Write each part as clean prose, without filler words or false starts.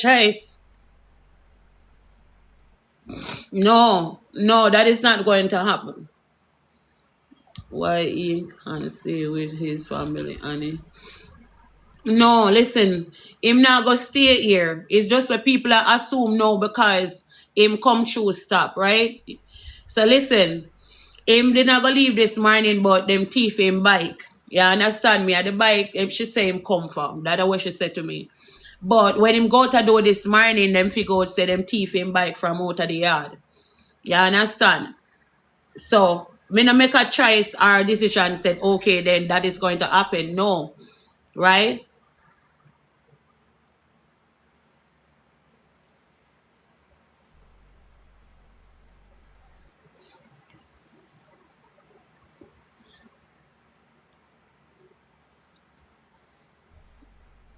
choice. No, that is not going to happen. Why he can't stay with his family, Annie? No, listen, him not go stay here. It's just what people are assume now because him come through stop, right? So listen, him did not go leave this morning, but them thief him bike. You understand me? At the bike, she say him come from. That's what she said to me. But when him go to do this morning, them figure out say them thief him bike from out of the yard. You understand? So me no make a choice or decision said, okay, then that is going to happen. No. Right?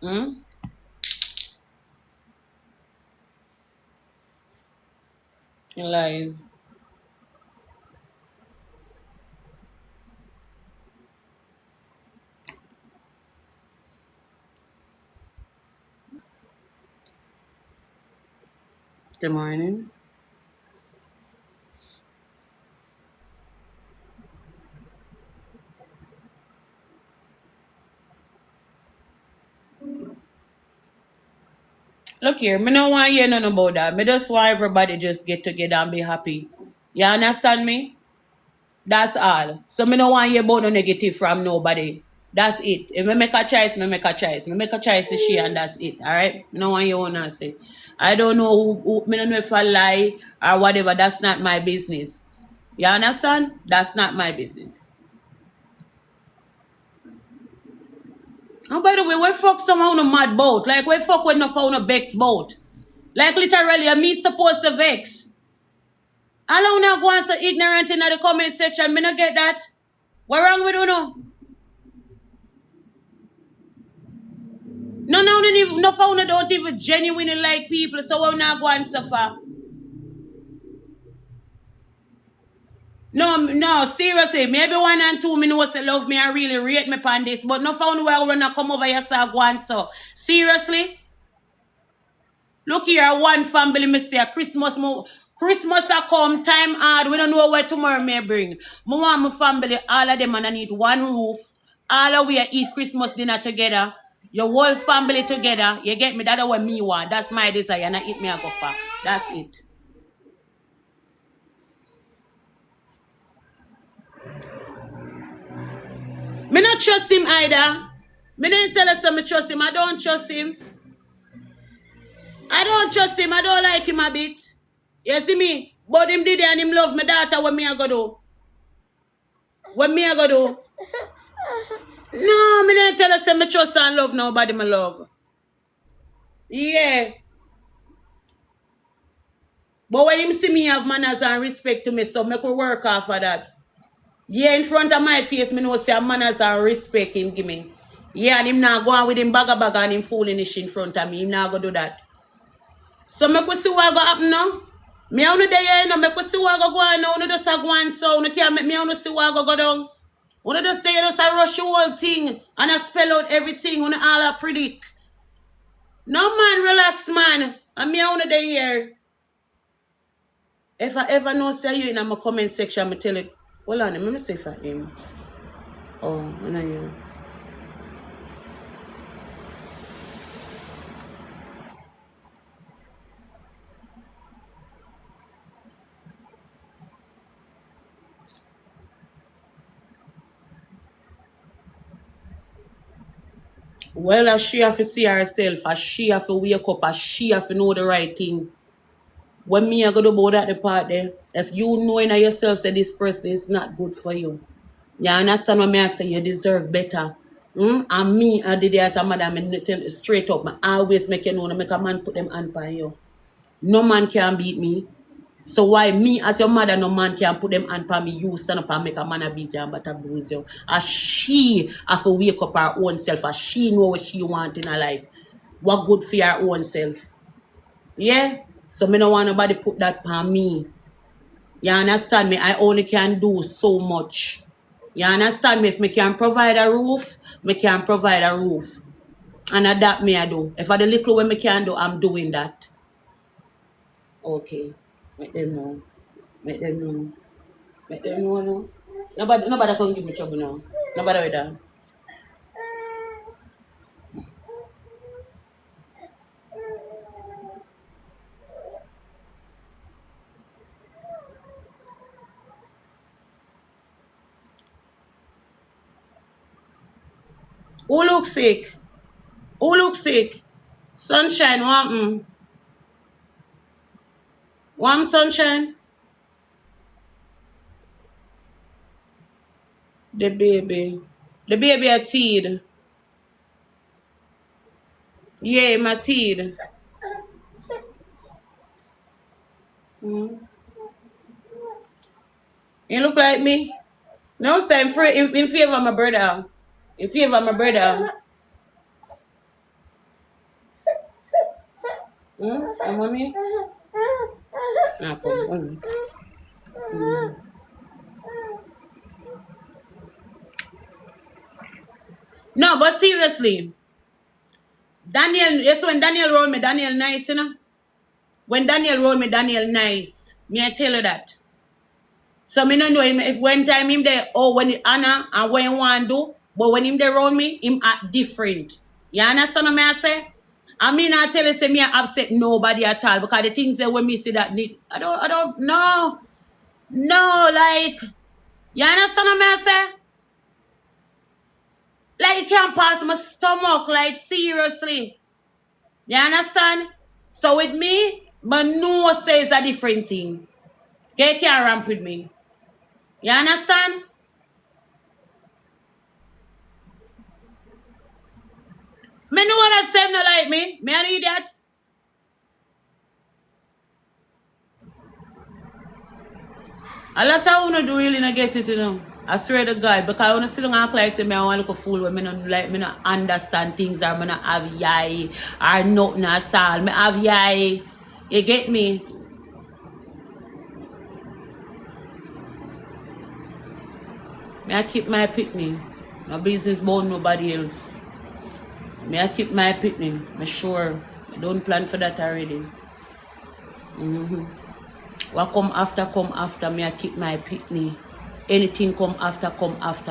Hmm? Lies. Good morning. Look here, me no want hear nothing about that. Me just want everybody just get together and be happy. You understand me? That's all. So me no want hear about no negative from nobody. That's it. If me make a choice, me make a choice. Me make a choice to she and that's it. Alright? Me no want you wanna say. I don't know who me don't know if I lie or whatever. That's not my business. You understand? That's not my business. And by the way, we fuck someone on a mad boat. Like we fuck with no phone a vex boat. Like literally, I'm me supposed to vex. Allow not go on so ignorant in the comment section. Me not get that. What wrong with you no? No phone don't even genuinely like people, so we're not going so far. No, seriously. Maybe 1 and 2 me know say love me and really rate me upon this, but no phone where we're not come over here so go on so. Seriously? Look here, one family, me say Christmas a come, time hard. We don't know what tomorrow may bring. I want my family, all of them, and I need one roof. All of we eat Christmas dinner together. Your whole family together. You get me? That's what me want. That's my desire. And I eat me a go for. That's it. Me not trust him either. Me didn't tell us I trust him. I don't trust him. I don't trust him. I don't like him a bit. You see me? But him did it and him love my daughter. What me I go do? What me I go do? No, me didn't tell us I trust and love nobody my love. Yeah. But when him see me have manners and respect to me, so me could work off of that. Yeah, in front of my face, me know say manners and respect him give me. Yeah, and him not go on with him bagga and him foolish in front of me. Him not go do that. So me could see what go happen now. Me only there, you know, me could see what go on now. You just go on so you can't make me only see what go down. You just stay just rush the whole thing and I spell out everything. You all I predict. No man, relax man. And me only there. If I ever know say you in my comment section, I tell it. Hold on, let me see for him. Oh, I know you. Well, as she have to see herself, as she have to wake up, as she have to know the right thing. When me I go to about at the part there, if you know in yourself that this person is not good for you, you understand what me I say, you deserve better. And me, I did it as a mother, I tell you straight up, I always make you know, make a man put them hand on you. No man can beat me. So why me as your mother, no man can put them hand on me, you stand up and make a man a beat you and but bruise you. As she have to wake up her own self, as she know what she want in her life. What good for her own self. Yeah? So me don't want nobody put that on me. You understand me? I only can do so much. You understand me? If me can provide a roof, me can provide a roof. And adapt me I do. If I the little way me can do, I'm doing that. Okay. Make them know. Make them know. Make them know no. Nobody can give me trouble now. Nobody with that. Who look sick? Who look sick? Sunshine, warm sunshine. The baby. The baby a teed. Yeah, my teed. Mm. You look like me? No, so I'm free in favor of my brother. In favor of my brother. And mommy? Ah, come. No, but seriously, Daniel, it's when Daniel rolled me, Daniel nice, you know? When Daniel rolled me, Daniel nice. Me, I tell you that. So me don't know him if one time him there, when Anna and what you want to do, but when him there around me, him act different. You understand what I say? I mean I tell you say me I upset nobody at all because the things that when me see that need I don't know. No, like you understand what I say? Like it can't pass my stomach, like seriously. You understand? So with me, but no says a different thing. Okay, can't ramp with me. You understand? Me know what I said not like me. Me an idiot. A lot of you do really not get it, you know. I swear to God, because I want to sit down and act like say me I want to look a fool when me not like me not understand things or me not have yai or nothing at all. Me have yai. You get me? Me I keep my picnic. My business about nobody else. Me I keep my picnic. Me sure. I don't plan for that already. What come after, me I keep my picnic. Anything come after,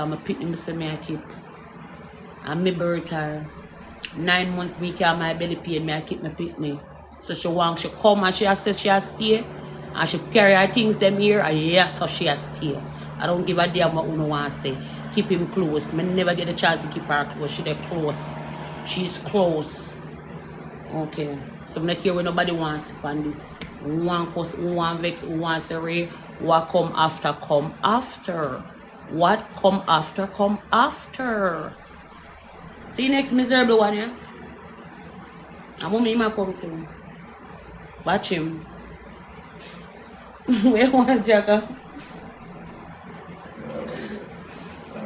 my picnic me say me I keep. And me birth her. 9 months me carry my belly pain, me I keep my picnic. So she come and she says she has stay. And she carry her things them here, and yes, so she has stay. I don't give a damn what uno want to say. Keep him close. Me never get a chance to keep her close. She there close. She's close. Okay. So I'm not care when nobody wants to on this. Who want cuss, who want vex, who want say what come after, come after. What come after, come after. See you next miserable one, yeah? I'm gonna my come to. Watch him. Where you want Jacka?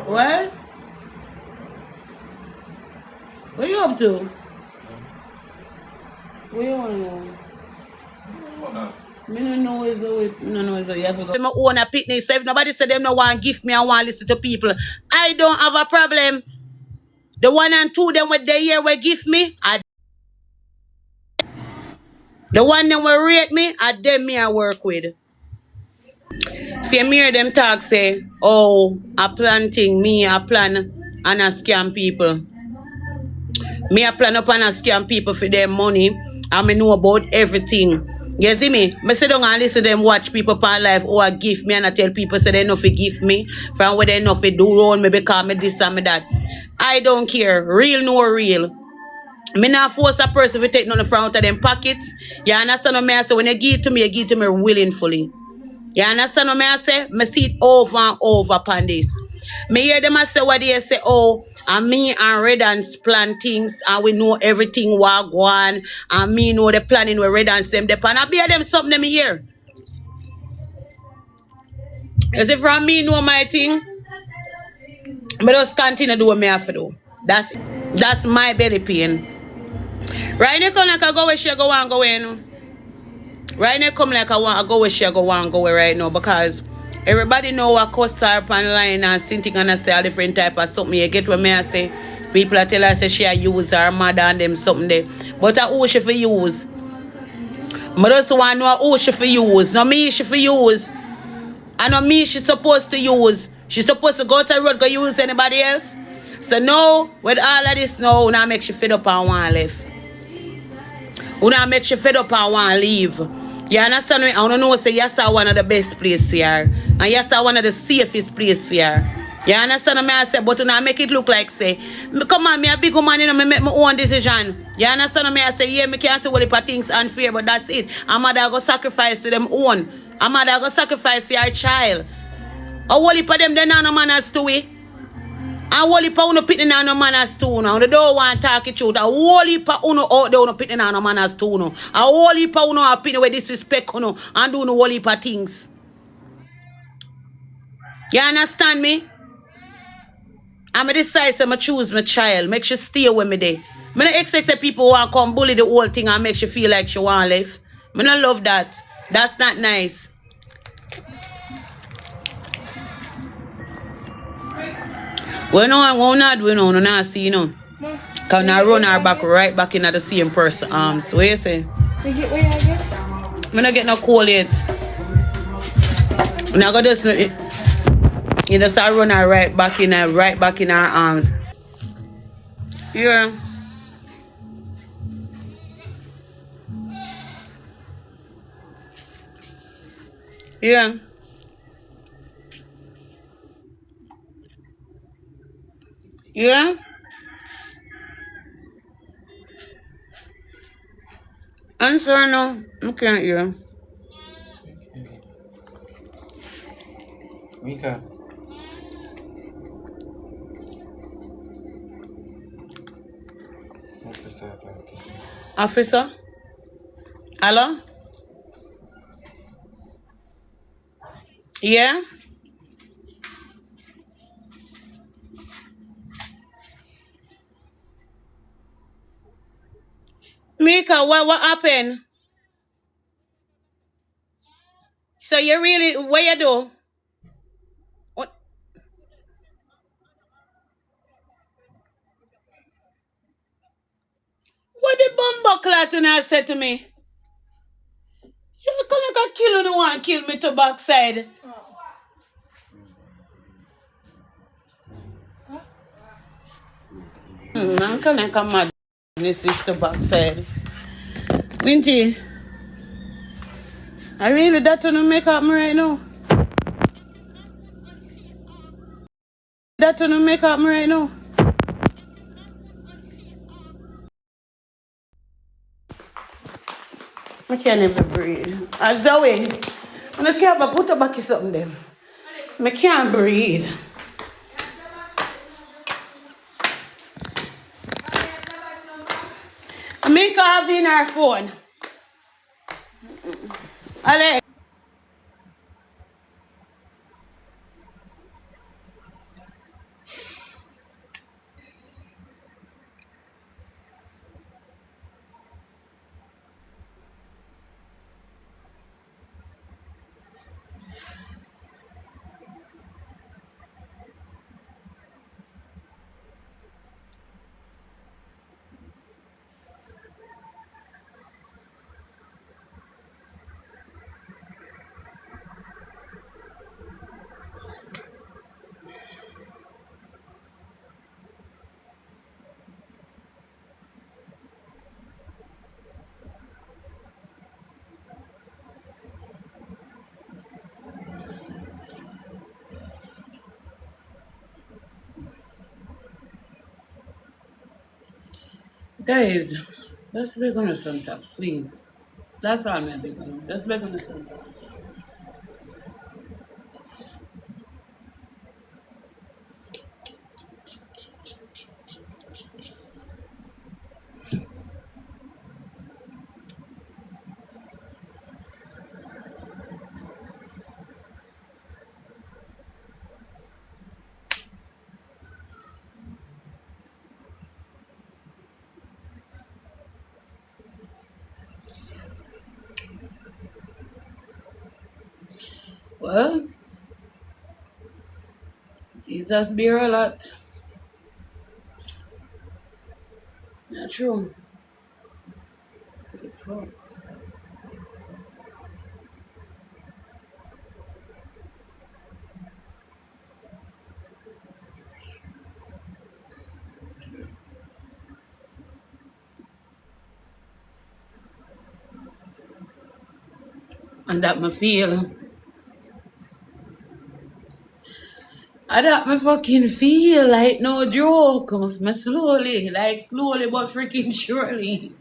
What? What you up to? What you want to know? Me no know is it. No know is it. You have to go. I own a picnic. So if nobody say them no want gift me, I want to listen to people. I don't have a problem. The 1 and 2 them with the year will give me. The one them will rate me. I them me I work with. See me hear them talk say, oh, I planting me, I plan and I scam people. Me I plan up and I scam people for their money. And me know about everything. You see me? Me sit down and listen to them watch people per life who I give me and I tell people say they know fi give me. From where they know fi do wrong me because me this and me that. I don't care. Real no real. Me not force a person to take none from out of them pockets. You understand what I say? When you give it to me, you give it to me willingly. You understand what I say? Me see it over and over upon this. Me hear them say what they say, oh, and me and Red Ants plan things and we know everything what go on and me know the planning where Red Ants them depend. I bear them something them here. As if from me know my thing, but just continue to do what me have to do. That's my belly pain. Right now come like I go where she go and go in. Right now come like I want to go where she go and go right now because everybody know what costs are up online and sitting and I say a different type of something. You get what me I say? People are tell her say she a use her mother and them something there. But who she for use? I just want to know who she for use. Not me she for use. And not me she supposed to use. She supposed to go to the road go use anybody else. So now, with all of this now, now make she fed up and want left. Now make she fed up and want leave. You understand me? I don't know say yes are one of the best place here. And yes are one of the safest place here. You understand me? I say, but now make it look like say, come on, me a big woman, you know, me make my own decision. You understand me? I say, yeah, me can't say what if things unfair, but that's it. A mother go sacrifice to them own. A mother go sacrifice to her child. A whole heap of them, they no manners to it. A whole heap of uno pitting on no manners to uno. They don't want to talk it truth. A whole heap of uno out there uno pitting on no manners to uno. A whole heap of uno are pitting with disrespect uno and do no whole heap of things. You understand me? I'm decide say I choose my child. Make she stay with me there. I don't expect people want to come bully the whole thing and make she feel like she want to live. I don't love that. That's not nice. Well, no, we're not doing no, not see, you know. Because I run her back right back into the same person arms. So what you say? You get where I get? I don't get no call yet. Now go just you just run her right back in her arms. Yeah. Yeah. Yeah. Answer no. I can't hear. MEKA. Officer? Hello? Yeah? Mika, what happened? So you really, what you do? What the bumbo clat and said to me? You can't kill the one kill me to backside. Man can't come mad. This is to backside. Winty, I really that to make up me right now. That to make up me right now. I can't even breathe. Zoe, I can't but put her back in something them. I can't breathe. I make her have in her phone. Alex. Guys, let's beg on some taps, please. That's all I'm beg on. Let's beg on some taps. Well, Jesus bear a lot. true. What the fuck? And that me feel. And that me fucking feel like no joke. Me slowly, like slowly but freaking surely.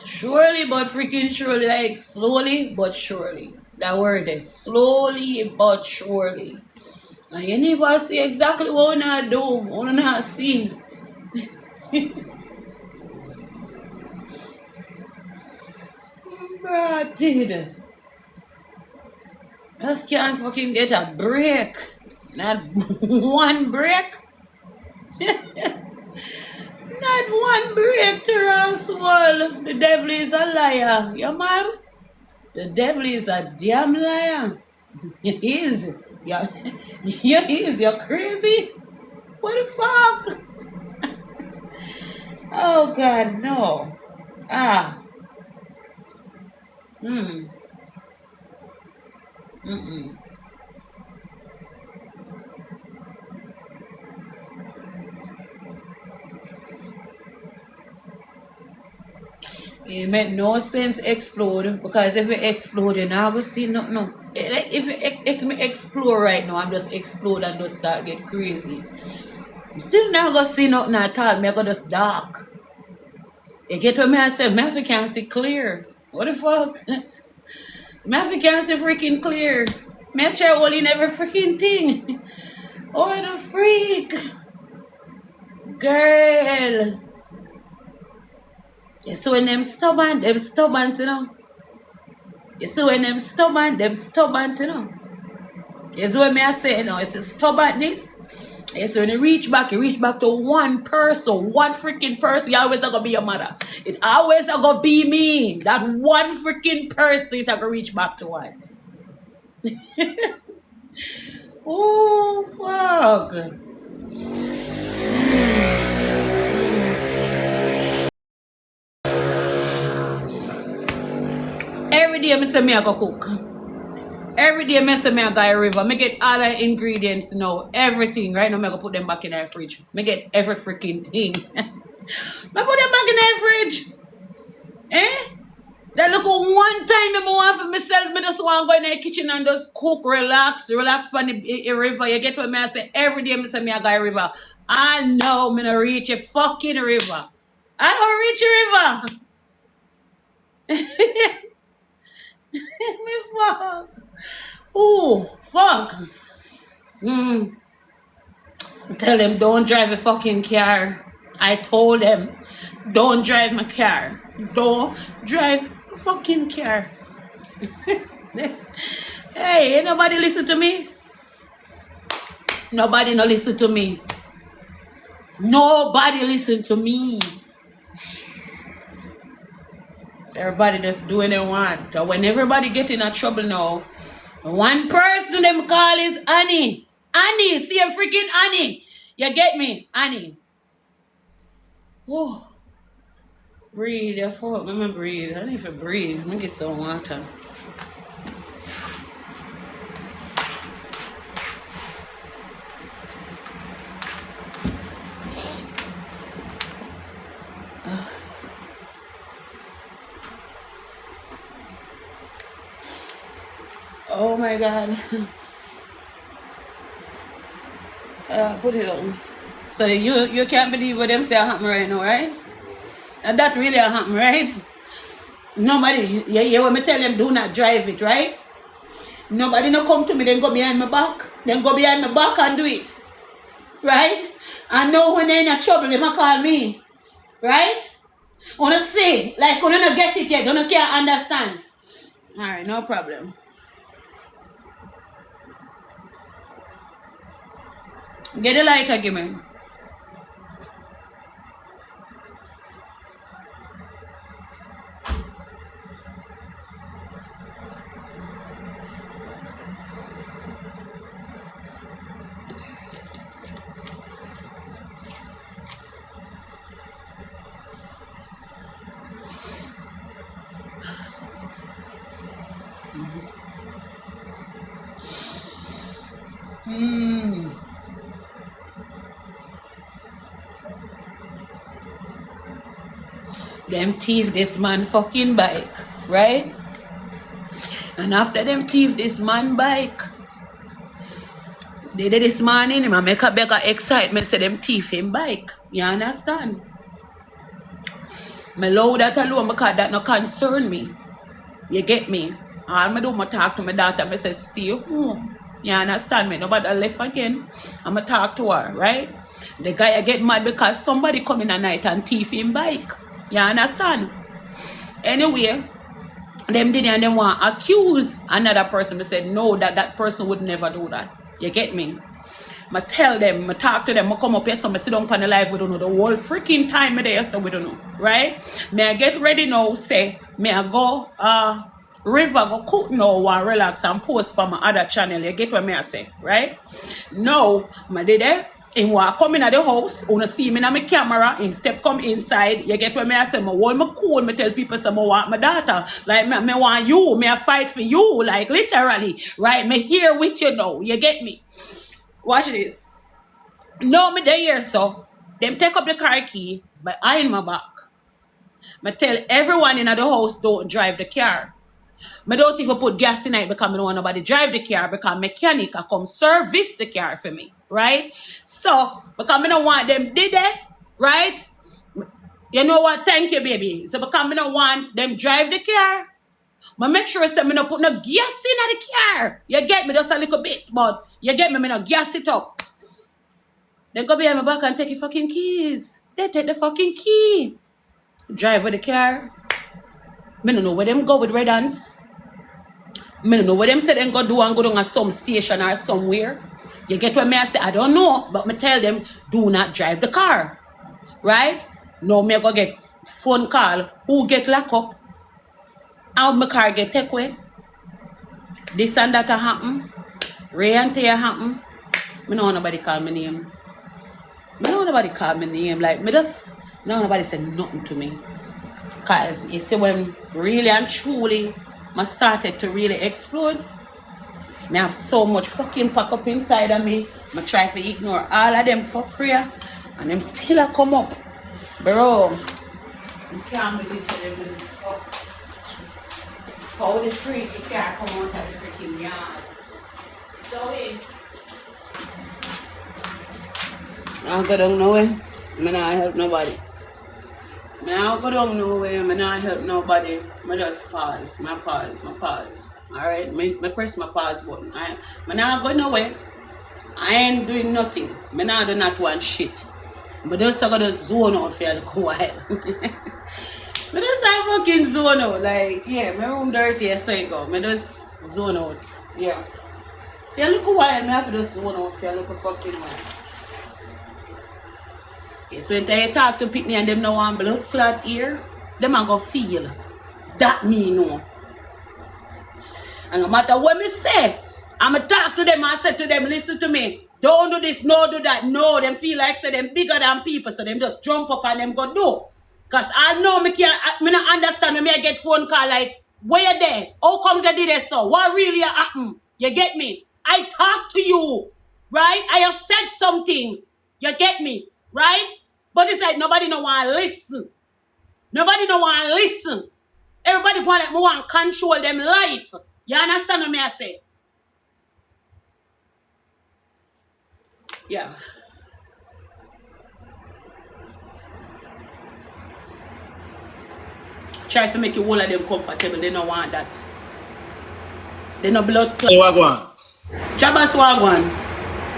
Surely but freaking surely, like slowly but surely. That word is slowly but surely. And you never see exactly what I do, what I see. Bruh, dude. Just can't fucking get a break. Not one break. Not one break to our soul. The devil is a liar. You mad? The devil is a damn liar. He is. Yeah, yeah, he is. You're crazy. What the fuck? Oh God, no. Ah. Mm. Mm-mm. It make no sense explode because if it explode, you never see nothing. No. If it explode right now, I'm just explode and just start get crazy. I'm still never gonna see nothing at all. Me gonna just dark. You get what me I say? Me can't see clear. What the fuck? Me can't see freaking clear. Me try all in every freaking thing. Oh the freak, girl. You see when them stubborn, you know. You see when them stubborn, you know. You see what me I say, you know, it's a stubbornness. You see when you reach back to one person, one freaking person, you always gonna be your mother. It always gonna be me. That one freaking person you gonna reach back towards. Oh fuck. Every day I say me I go cook. Every day I say me I go a river. Me get all the ingredients now. Everything. Right now I go put them back in the fridge. Me get every freaking thing. I put them back in the fridge. Eh? That look one time I want for myself, me just want to go in the kitchen and just cook, relax on the river. You get what me I say? Every day I say me I go a river. I know me not reach a fucking river. I don't reach a river. Me fuck. Oh, fuck. Tell them don't drive a fucking car. I told them don't drive my car. Don't drive a fucking car. Hey, ain't nobody listen to me? Nobody no listen to me. Nobody listen to me. Everybody just doing they want. So when everybody get in a trouble now, one person them call is Annie. Annie, see a freaking Annie. You get me? Annie. Oh. Breathe, I thought, let me breathe. I need to breathe. Let me get some water. Oh my God. Put it on. So you can't believe what them say happen right now, right? And that really happen, right? Nobody, yeah, when me tell them do not drive it, right? Nobody no come to me, then go behind my back. Then go behind my back and do it. Right? I know when they're in a trouble, they might call me. Right? Wanna say, like, wanna not get it yet, wanna can't understand. Alright, no problem. Get the lighter, give me. Them thief this man fucking bike, right? And after them thief this man bike, they did this morning, him make a bigger excitement, say them thief him bike. You understand? Me allow that alone because that no concern me. You get me? All me do, I talk to my daughter, I say, stay home. You understand me? Nobody left again. I'ma talk to her, right? The guy I get mad because somebody come in at night and thief him bike. You understand? Anyway, them did and them want accuse another person. I said, no, that person would never do that. You get me? I tell them, I talk to them, I come up here, so I sit down on the live, we don't know. The whole freaking time I there, so we don't know. Right? May I get ready now, say, may I go river, go cook now and relax and post for my other channel. You get what me I say, right? Now, I did there. Him want come in at the house, wanna see me in my camera, him step come inside, you get what me I say, I hold my cool, me tell people say I want my daughter, like me want you, me I fight for you, like literally, right? Me here with you now, you get me? Watch this. No, me there here, so them take up the car key, but I in my back. Me tell everyone in the house don't drive the car. I don't even put gas in it because I don't want nobody drive the car because mechanic come service the car for me, right? So, because I don't want them did it, right? You know what? Thank you, baby. So, because I don't want them drive the car, I make sure I don't put no gas in the car. You get me? Just a little bit, but you get me? I don't gas it up. Then go behind my back and take your fucking keys. They take the fucking key. Drive with the car. I don't know where them go with red hands. I don't know what them say them go do and go down at some station or somewhere. You get what me I say? I don't know, but me tell them, do not drive the car. Right? Now me go get phone call. Who get locked up? How my car get take away? This and that happen. Ray and Tia happen. Me know nobody call my name. Me know nobody call my name. Like me just no nobody say nothing to me. Cause you see when really and truly I started to really explode. I have so much fucking pack up inside of me. I try to ignore all of them fuckery and them still a come up. Bro, you can't believe them do this fuck. How the freak you can't come out of the freaking yard. So I go down nowhere. I not help nobody. I go down nowhere. I not help nobody. I just pause. My pause. Alright? I press my pause button. I not go nowhere. I ain't doing nothing. I not do not want shit. But just I gotta zone out for a little while. I just fucking zone out. Like, yeah, my room dirty, so I go. I just zone out. Yeah. For a little while, I have to just zone out for a little fucking while. So when I talk to Pitney and them now want blood clot ear, them a go feel. That me know. And no matter what me say, I'ma talk to them and say to them, listen to me. Don't do this, no do that. No, them feel like say them bigger than people, so them just jump up and them go do. Cause I know me not understand when I get phone call like, where you there? How comes you did this so? What really happened? You get me? I talk to you, right? I have said something. You get me? Right? But it's like nobody no want to listen. Nobody no want to listen. Everybody want to control them life. You understand what me I say? Yeah. Try to make you all of them comfortable. They don't want that. They no blood clot. Wagwan. Jabas Wagwan.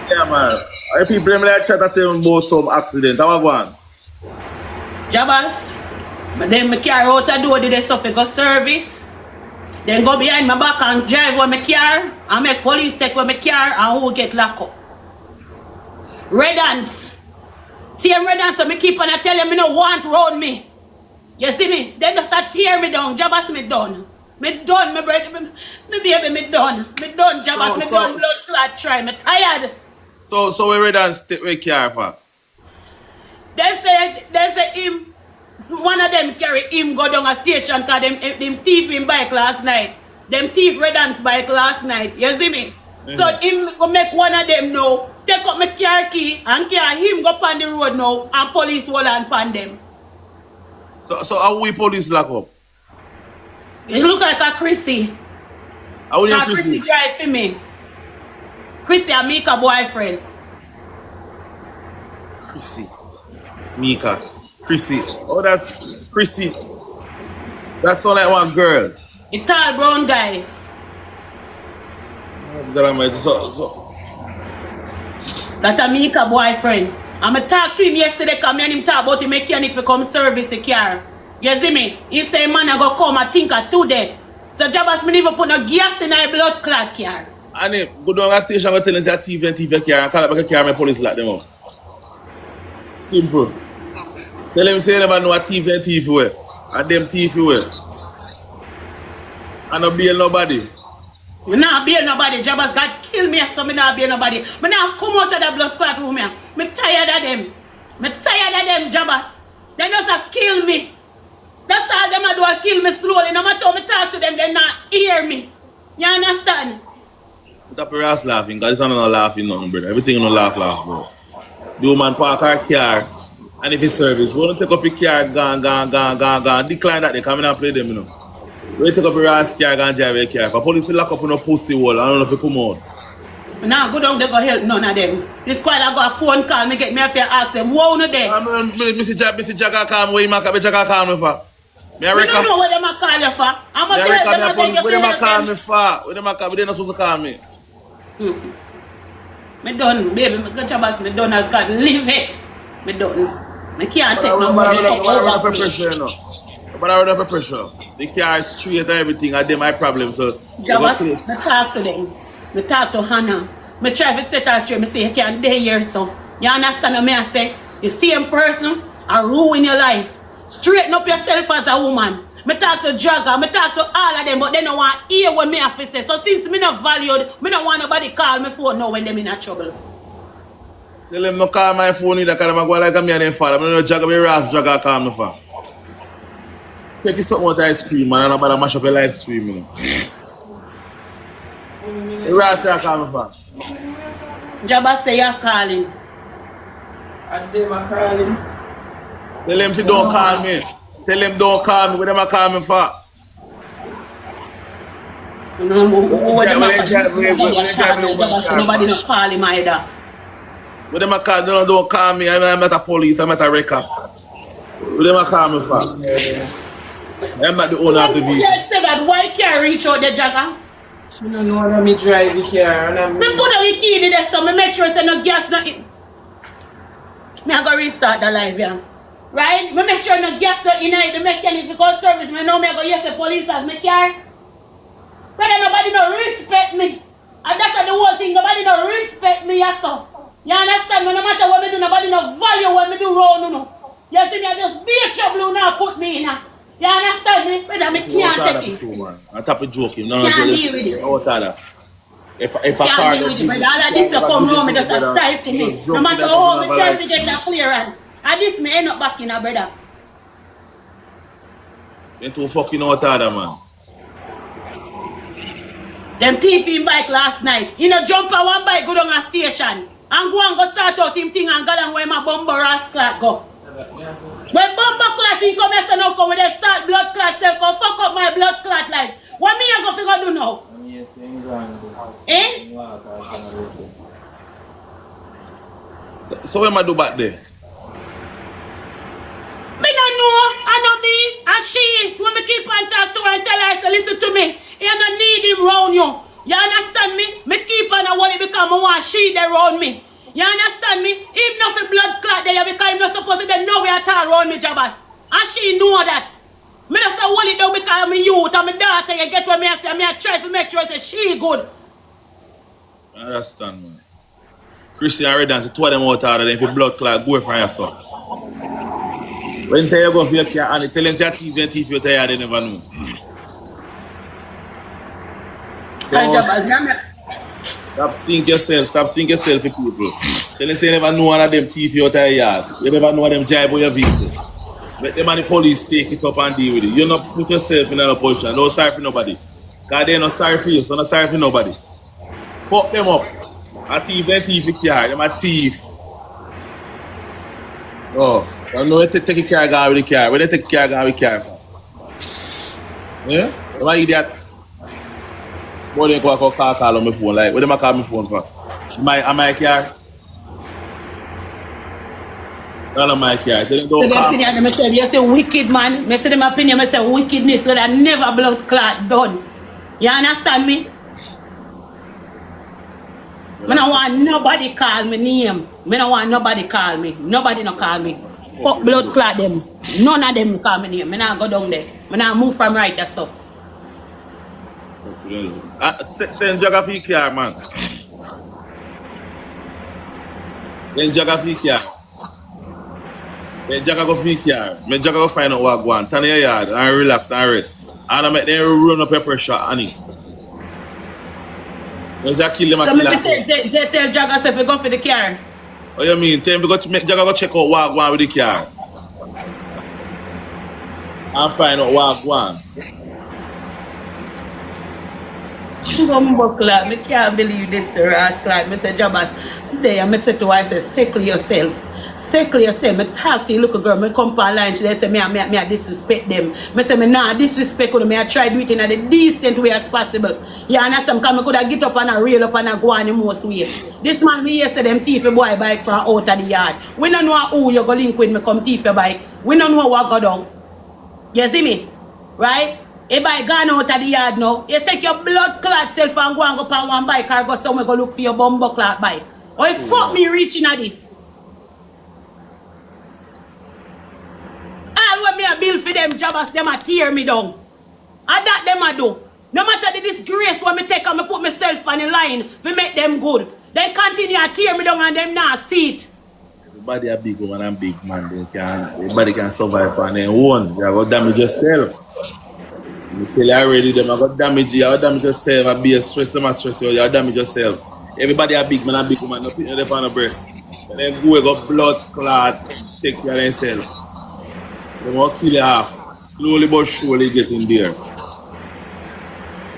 Yeah, man. I people them like chat at them about some accident. How Wagwan? Jabas. But then I carry out a door, did they suffer go service. Then go behind my back and drive with my car and make police take with my car and who get locked up. Red ants. See them red ants, so I keep on I tell them I don't want round me. You see me? They just tear me down. Jabas me done. Me done, my brother. Me baby, me done. Me done, Jabas. Me done blood clot try. Me tired. So we red ants take we care for? They say him, one of them carry him go down a station because them thief him bike last night. them thief Redance bike last night. You see me? So him go make one of them now, take up my car key and carry him go on the road now and police will and pan them. So how we police lock up? It look like a Chrissy. How we Chrissy drive for me. Chrissy and MEKA boyfriend. Chrissy. MEKA. Chrissy. Oh, that's Chrissy. That's all like one girl. A tall brown guy. So. That's a MEKA boyfriend. I'm talk to him yesterday because me and him talk about the mechanic to come service the car. You see me? He say man I go come I think I 2 days. So Jabas me never put no gas in a blood clot car. And then go down the station and tell us that TV and TV car and call up a car and my police lock them up. Simple. Tell them say you never know what TV and TV were. And them TV were. And not bail nobody. Me not bail nobody. Jabas God kill me so me not bail nobody. Me not come out of the blood clot room here. Me tired of them. Me tired of them Jabas. They just kill me. That's all them do I kill me slowly. No matter how me talk to them, they not hear me. You understand? Put up your ass laughing, because it's not laughing nothing, brother. Everything you laugh, bro. The woman park her car, and if it's service, we don't take up your car, gone. Decline that, they come in and play them, you know. We take up your ass car, and drive your car. If a police lock up on a pussy wall, I don't know if you come out. Nah, go down there, go help none of them. This squad I got a phone call, me get me if you ask them, who no there? Mr. Jack call me, where you make Jack call me for? Me don't know what them a call you for. I'm going to tell them what them a call me for? What them a call me? They not supposed to call me. Me done, baby. Me got Jabas, me done as God. Leave it. Me done. Me can't take no more. But I run up pressure. The car is straight and everything, and they my problem. So Jabas, me talk to them. Me talk to Hannah. Me try to set her straight. Me say you can't stay here, so. You understand what me I say? The same person I ruin your life. Straighten up yourself as a woman. Me talk to Jagger, me talk to all of them, but they don't want to hear what me have to say. So since me not valued, me don't want nobody call me phone now when them in a trouble. Tell them no call my phone either, because I'm going like me and them father. I don't know Jagger, me Ras Jagger call me for. Take you something out ice cream, man, and I'm about to mash up your live stream, you know. Ras call me for. Jabba say you're calling. And they were calling. Tell them if you don't call me. Tell them don't call me. What them a call me for? Nobody not call him either. What them a call? Don't call me. I'm not a police. I'm not a wrecker. What them a call me for? I'm not the owner of the vehicle. You said that why can't reach out the Jagger? I don't know how me drive the car. Me put out the key in there so me make sure say no gas nothing. Me I go restart the live, yeah. Right? Me make sure no gas no in the mechanic because service. Me know me I go yes the police as me car. Brother, nobody no respect me. And that's the whole thing. Nobody no respect me as so. You understand me? No matter what me do, nobody no value what me do wrong, no. You see me, I just be a trouble now put me in. You understand me? Brother, me can't take it. I'm tapping joking. No, can't deal with it. Out of that. If I can't car deal with it, brother. All of this will come wrong, me just a strive to me. No matter how me try to get that clearance. And this me end up back in a brother. You're too fucking out of that, man. Them thief in bike last night. He no jump on one bike, go down a station. And go and go start out him thing and go down where my bumper ass clot go. When bumper clot he come here, so now come with a start blood clot self or fuck up my blood clot life. What me I go figure do now? Eh? So what am I do back there? Me don't know, I know me, and she, when me keep on talk to her and tell her, say, listen to me, you don't need him round you. You understand me? Me keep on and worry because I want she there round me. You understand me? Even if a blood clot there because I'm not supposed to be nowhere at all round me, Jabas. And she know that. Me just say hold it down because I'm a youth and my daughter, you get what me I say, I try to make sure say she good. I understand, man. Christian and Redance, two of them out of them, if you blood clot, go for yourself. When you go for your car and tell them say TV and TV, they never know. Stop seeing yourself with people. Tell them say you never know one of them TV out of your yard. You never know one of them drive with your vehicle. Let them and the police take it up and deal with it. You not put yourself in another position. No sorry for nobody. Because they're not sorry for you, so not sorry for nobody. Fuck them up. A thief, they thief the car. Them a thief. Oh, I know they take a car gone with the car. Where they take a car gone with the car from? Yeah? Why you that? Boy, they go call on my phone. Like, what them a call my phone for? Am I a car? Not on my car. So they So don't them call. see that, them tell you say wicked man. Me say them opinion, me say wickedness, so that never blood clot done. You understand me? Me don't want nobody call me name. Me don't want nobody call me. Nobody no call me. Fuck blood clot them. None of them call me name. Me not go down there. Me not move from right there so. Send geography car, man. Send geography car. Then Jacka go feed car. Me Jacka go find out what go on. Turn your yard and relax and rest. And I make them run up your pressure on it. Once I kill them, I So kill me them. tell Jagga say fi go for the car. What you mean? Tell me to make Jacka go check out what go on with the car. And find out what go on. Clot. Me can't believe this to rascal. Me say Jabbas. There me say to her, I say settle yourself. Settle yourself. Me talk to you little girl. Me come for lunch. They say me disrespect them. Me say me nah disrespect them. Me I try do it in a decent way as possible. You understand? Because me could have get up and a reel up and a go on the most way. This man we here say them thief a boy bike from out of the yard. We don't know who you go link with me come thief a bike. We don't know what go down. You see me? Right? If I gone out of the yard now, you take your blood clot self and go on one bike or go somewhere go look for your bumbo clot bike. Or it fuck me reaching at this. All when me a bill for them jobbers, them a tear me down. And that them a do. No matter the disgrace when me take and me put myself on the line, me make them good. They continue to tear me down and them not see it. Everybody a big woman and big man. Everybody can survive on their own. You have to damage yourself. I tell you already, them I got damage you, have damage yourself, I be a stress, them a stress you, have damage yourself. Everybody a big man and big woman, no put them on the breast. And then go got blood clot, take care of themselves. They want to kill you off. Slowly but surely getting there.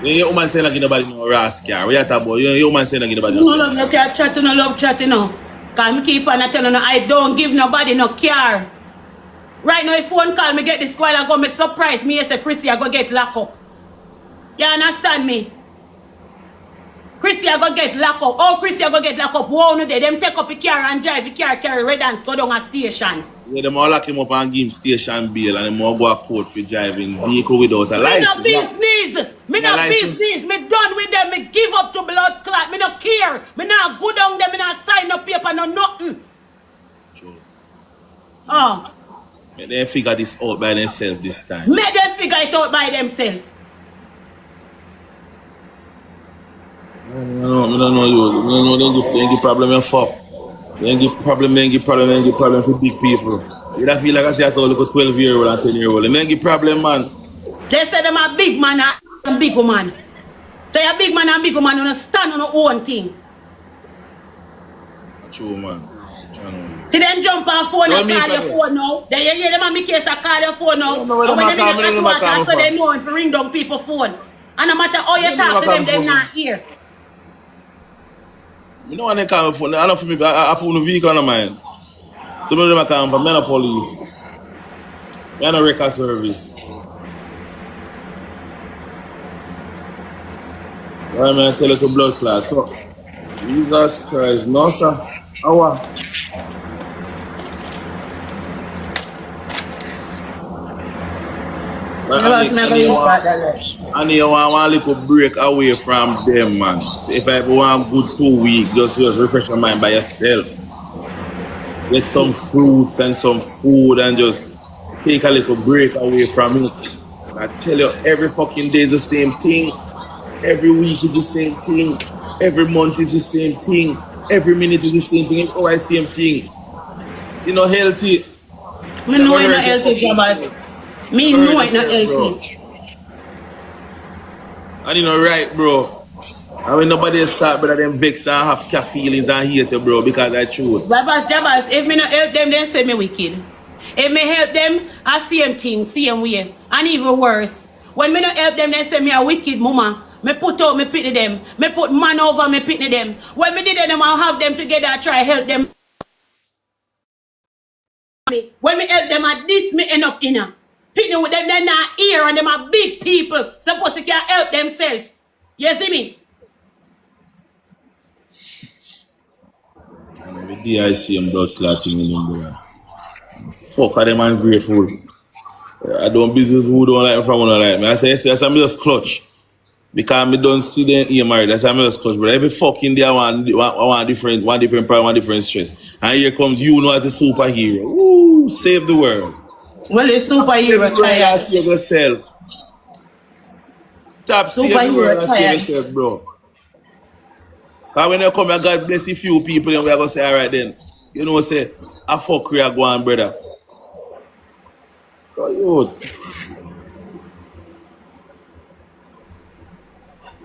Your woman saying like nobody no rascal. What you talking about? Your woman saying like nobody no love no care chatting, no love chatting no. Cause me keep on telling you, I don't give nobody no care. Right now, if phone call me get this while I go, me surprise me say Chrissy I go get locked up. You understand me? Chrissy I go get locked up. Oh, Chrissy I go get locked up. Wow, no day. Them take up a car and drive the car, carry red hands, go down a station. Yeah, them all lock him up and give him station bail and them all go a court for driving vehicle without a license. Me no business. Me no business. Me done with them. Me give up to blood clot. Me no care. Me not go down there. Me not sign no paper, no nothing. Sure. Oh. Make them figure this out by themselves this time. Make them figure it out by themselves. I don't know you. I don't know they give problem and fuck. They give problem for big people. You don't feel like I say I saw like a 12-year-old and 10-year-old. They give problem, man. They say them a big man and big woman. Say a big man and big woman don't stand on their own thing. True, man. See them jump on phone and call your phone now. Then you hear them and make case to call your phone now. And when they talk, so they know if you ring down people's phone. And no matter how you talk to them, they not hear. You know when they call my phone, I don't feel me, I phone the vehicle on mine. Some of them are calling from, I'm not police. I'm not record service. Why am I tell it to blood clot? So, Jesus Christ, no sir. How? And you want one little break away from them, man. If I want good 2 weeks, just refresh your mind by yourself. Get some fruits and some food and just take a little break away from it. I tell you, every fucking day is the same thing. Every week is the same thing. Every month is the same thing. Every minute is the same thing. It's always the same thing. You know, healthy. Me know it's not healthy, Jabbas. Me know it's not healthy. And you know, right, bro. I mean, nobody start but them vex and have cat feelings and hate you, bro, because I choose. Jabbas, if me not help them, then say me wicked. If me help them, I same thing, same way. And even worse. When me not help them, they say me a wicked mama. Me put out me pity them. Me put man over me pity them. When me did them, I'll have them together, I try help them. When me help them at this, me end up in a pity with them, they're not here and them are big people. Supposed to can help themselves. You see me? And every day I see them blood clotting in them, bro. Fuck, are them ungrateful. I don't business who don't like me from one like me. I say, yes, I'm just clutch. Because I don't see them here married. That's why I'm just clutch. But every fucking day I want different problem, one different stress. And here comes you know as a superhero. Woo, save the world. Well, it's superhero tired. Save yourself. Stop save the world and save yourself, bro. Because when you come here, God bless a few people and we are going to say, alright then. You know what I say? I fuck you, I go on, brother.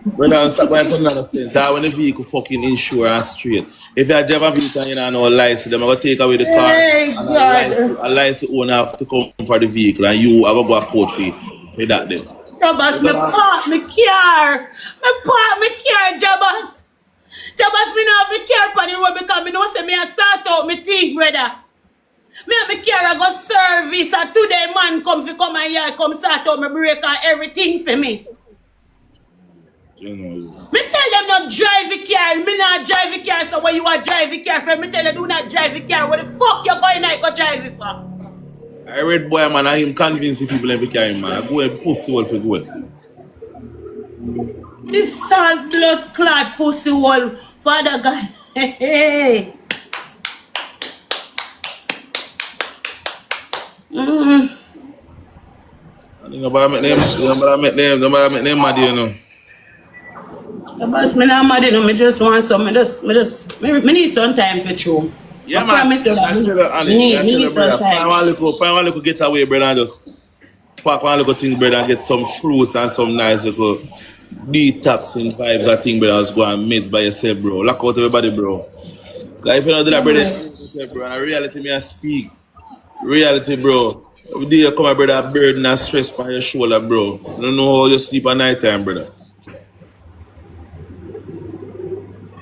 Brother, stop by putting on the fence. I want the vehicle fucking insure and straight. If you drive a vehicle and you don't know a license, they're going to take away the car. Hey, and a license owner have to come for the vehicle and you have to go a court fee for that then. Jabas, me park me car. Me park me car, Jabas. Jabas, me not have me car on the road because me know say me a start out me thing, brother. Me have me car I go service and today man come and here come start out me brake and everything for me. You know. Me tell them not drive the car. Me not drive the car. So when you are drive the car for me tell them do not drive the car. What the fuck you going out go drive it for? I read boy man, I him convincing people every carry man. I go and pussy wall for good. This salt blood clot pussy wall, Father God. Hey. Nobody make them mad, you know. But me not mad, you know. Me just want some. Me need some time for true. Yeah, I man. promise you that. Me need some time. Find one little getaway, brother, and just pack one little thing, brother, and get some fruits and some nice little detoxing vibes. I think, brother, just go and mix by yourself, bro. Lock out everybody, bro. Like if you don't do that, brother, bro, and reality me I speak. Reality, bro. Every day you come, my brother, burden and stress on your shoulder, bro. I don't know how you sleep at night time, brother.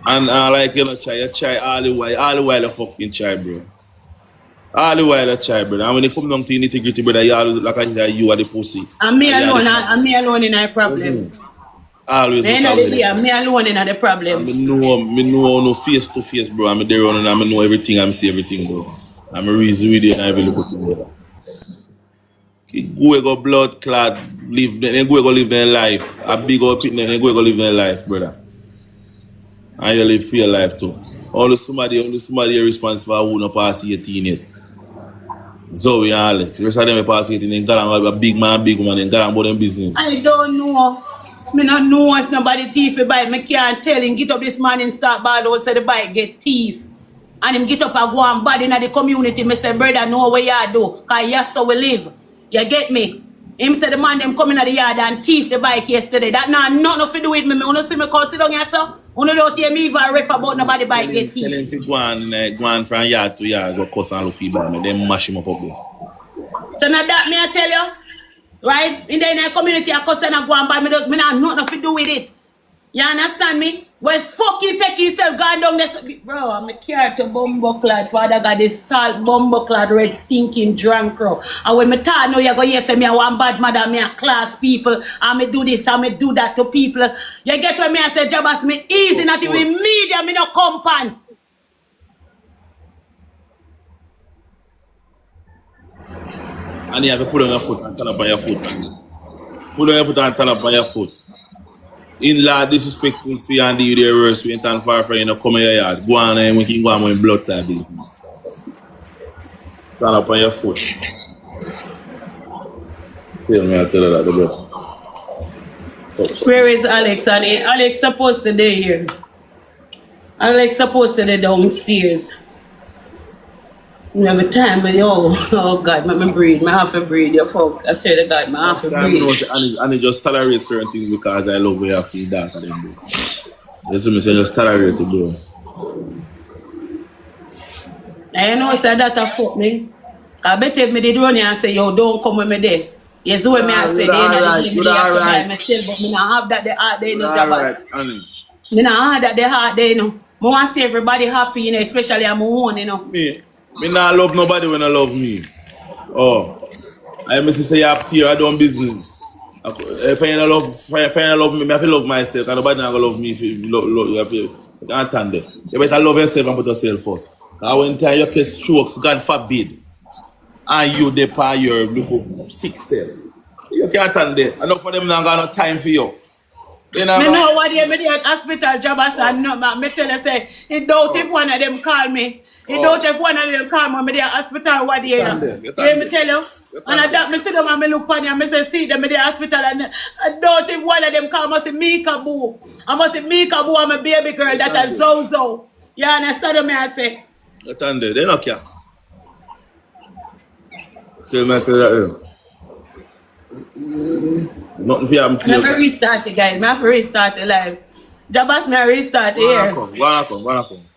And like you try all the while you fucking try, bro. All the while you try, brother. And when you come down to nitty-gritty, brother, you always like you are the pussy. And me alone in a problem. Always. Me alone in a problem. Me know no face to face, bro. I'm there and I know everything, I see everything, bro. I'm a reason with it and I will look at you, brother. Go blood clot, then go live their life. A big old pit, then go live their life, brother. And you live for your life too. Only somebody responsible who not pass 18 yet. Zoe and Alex. The rest of them are pass 18 and got a big man, big woman, and got about them business. I don't know. Me not know if nobody thief a bike. Me can't tell him get up this man and start bad out say the bike get thief. And him get up and go and bad in the community. Me say, brother, know what you do. Because yes, so we live. You get me? Him say the man them come in the yard and thief the bike yesterday. That nothing to do with me. Me wanna see me call sit down here, sir. You don't hear me even ref about nobody bike get thief. Tell him to go on from yard to yard, go cuss and look feedback. Then mash him up there. So now that me I tell you, right? In the community, I cuss and I go and buy me not nothing to do with it. You understand me? Well, fuck you take yourself going down this. Bro, I'm a care to bumbo clad. Father God, this salt bumbo clad red stinking drunk crow. And when me talk now, you go, yes, me a one bad mother, me a class people. And me do this, and me do that to people. You get what me I say, Jabas, me easy, not even media, me no compound. And you have to put on your foot and turn up on your foot. Put on your foot and turn up on your foot. In law disrespectful to you and do the worst, we ain't tan far from you, no come in your yard. Go on and we can go on with blood clot business. Turn up on your foot. Tell me, I tell her that, the blood. Where is Alex? Alex supposed to be here. Alex supposed to be downstairs. Every time, oh God, me breathe. I have to breathe. You fuck. I swear to God, I have to breathe. And I just tolerate certain things because I love where I feel that of them, bro. That's what I say, just tolerate it, bro. I know say that a fuck me. I bet if me did run here and say, yo, don't come with me there. Yes, the way me I You say, da the end of the alright, day, you me da they have to buy alright. myself, but me not have that the heart there, You no da alright, Jabas. honey. Me not have that the heart there, no. Me want to see everybody happy, you know, especially I'm own, you know. Me not love nobody when I love me. Oh, I must say up here, I don't business. If I don't love, if I don't love me, I have to love myself. And nobody not gonna love me if you love you have to. You can't stand it. You better love yourself and put yourself first. Now when time you get strokes, God forbid, and you depart your look sick self. You can't stand it. Enough for them not got no time for you. They not Me gonna. know what day me dey at hospital Jabas and no, me tell you say, it doubt if Oh, one of them call me. It doubt oh, if one of them call me, me dey at hospital what day, get you on know. there, get Yeah, on me there, tell you. get And on I there. that me see them and me look on you and me say, see them, me dey hospital and I doubt if one of them call me, say MEKA boo. I must say MEKA boo, I'm a baby girl Get that on a there, Zozo. You understand what me I say? get on there. They not care. Tell me to that. Nothing for you, to Me you. restart it, guys. Me have to restart the live. Jabas me restart Wanna here. come, wanna come, wanna come.